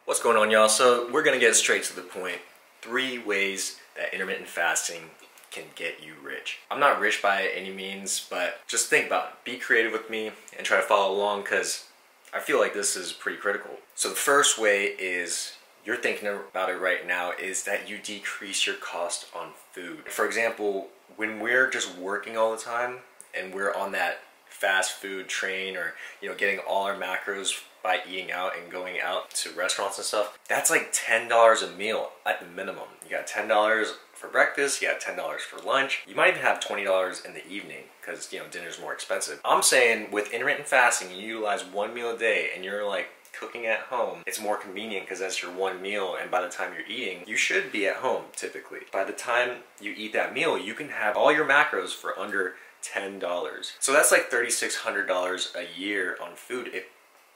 What's going on, y'all? So we're gonna get straight to the point. 3 ways that intermittent fasting can get you rich. I'm not rich by any means, but just think about it. Be creative with me and try to follow along because I feel like this is pretty critical. So the first way is, you're thinking about it right now, is that you decrease your cost on food. For example, when we're just working all the time and we're on that fast food train, or getting all our macros by eating out and going out to restaurants and stuff, that's like $10 a meal at the minimum. You got $10 for breakfast, you got $10 for lunch, you might even have $20 in the evening because dinner's more expensive. I'm saying with intermittent fasting, you utilize 1 meal a day and you're like cooking at home, it's more convenient because that's your 1 meal, and by the time you're eating, you should be at home typically. By the time you eat that meal, you can have all your macros for under $10. So that's like $3,600 a year on food if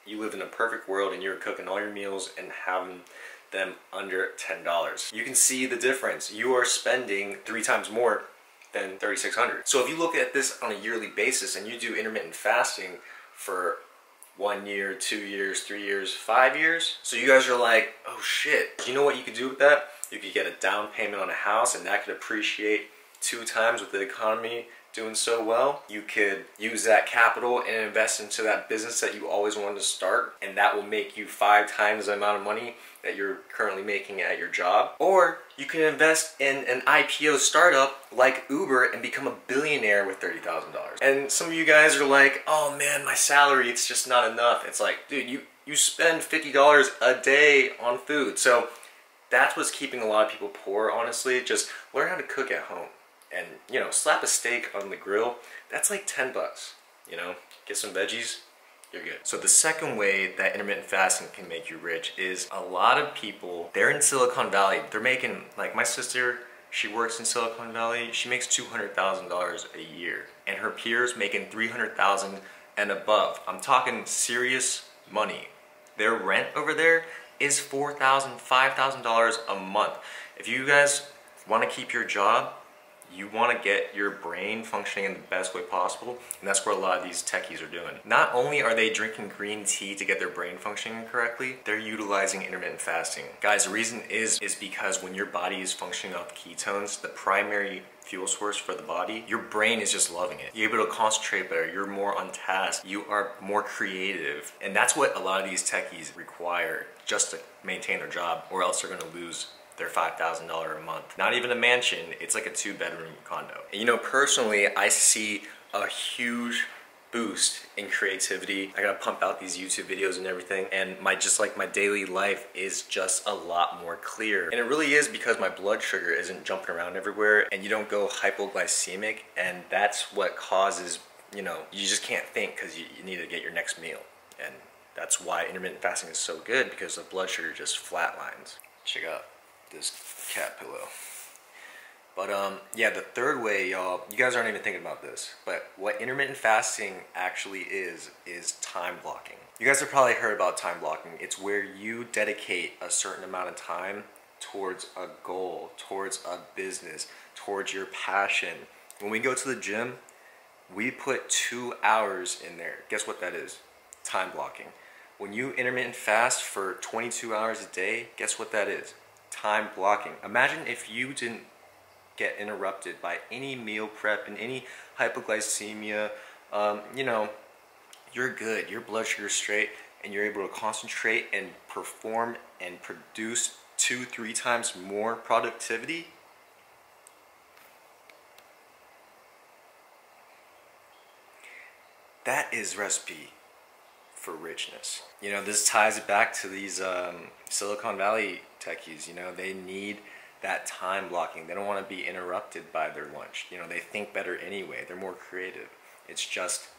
you lived in a perfect world and you're cooking all your meals and having them under $10. You can see the difference. You are spending 3 times more than $3,600. So if you look at this on a yearly basis and you do intermittent fasting for 1 year, 2 years, 3 years, 5 years, so you guys are like, oh shit, you know what you could do with that? You could get a down payment on a house and that could appreciate 2 times with the economy doing so well. You could use that capital and invest into that business that you always wanted to start, and that will make you 5 times the amount of money that you're currently making at your job. Or you can invest in an IPO startup like Uber and become a billionaire with $30,000. And some of you guys are like, oh man, my salary, it's just not enough. It's like, dude, you spend $50 a day on food. So that's what's keeping a lot of people poor, honestly. Just learn how to cook at home. And slap a steak on the grill, that's like 10 bucks, get some veggies, you're good. So the second way that intermittent fasting can make you rich is, a lot of people, they're in Silicon Valley, they're making, like my sister, she works in Silicon Valley, she makes $200,000 a year, and her peers making $300,000 and above. I'm talking serious money. Their rent over there is $4,000, $5,000 a month. If you guys want to keep your job, you want to get your brain functioning in the best way possible, and that's what a lot of these techies are doing. Not only are they drinking green tea to get their brain functioning correctly, they're utilizing intermittent fasting. Guys, the reason is because when your body is functioning off ketones, the primary fuel source for the body, your brain is just loving it. You're able to concentrate better, you're more on task, you are more creative, and that's what a lot of these techies require just to maintain their job, or else they're going to lose their $5,000 a month. Not even a mansion, it's like a 2-bedroom condo. And personally, I see a huge boost in creativity. I gotta pump out these YouTube videos and everything, and my daily life is just a lot more clear. And it really is because my blood sugar isn't jumping around everywhere, and you don't go hypoglycemic, and that's what causes, you just can't think because you need to get your next meal. And that's why intermittent fasting is so good, because the blood sugar just flatlines. Check out this cat pillow. But yeah, the third way, y'all, you guys aren't even thinking about this, but what intermittent fasting actually is time blocking. You guys have probably heard about time blocking. It's where you dedicate a certain amount of time towards a goal, towards a business, towards your passion. When we go to the gym, we put 2 hours in there. Guess what that is? Time blocking. When you intermittent fast for 22 hours a day, guess what that is? Time blocking. Imagine if you didn't get interrupted by any meal prep and any hypoglycemia. You're good, your blood sugar's straight, and you're able to concentrate and perform and produce 2-3 times more productivity. That is recipe for richness. This ties it back to these Silicon Valley techies. They need that time blocking. They don't want to be interrupted by their lunch. They think better anyway. They're more creative. It's just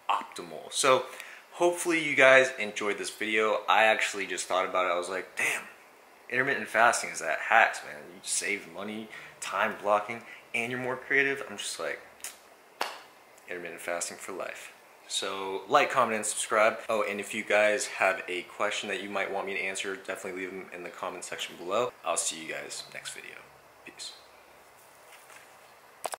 optimal. So hopefully you guys enjoyed this video. I actually just thought about it. I was like, damn, intermittent fasting is that hacks, man. You save money, time blocking, and you're more creative. I'm just like, intermittent fasting for life. So like, comment, and subscribe. Oh, and if you guys have a question that you might want me to answer, definitely leave them in the comment section below. I'll see you guys next video.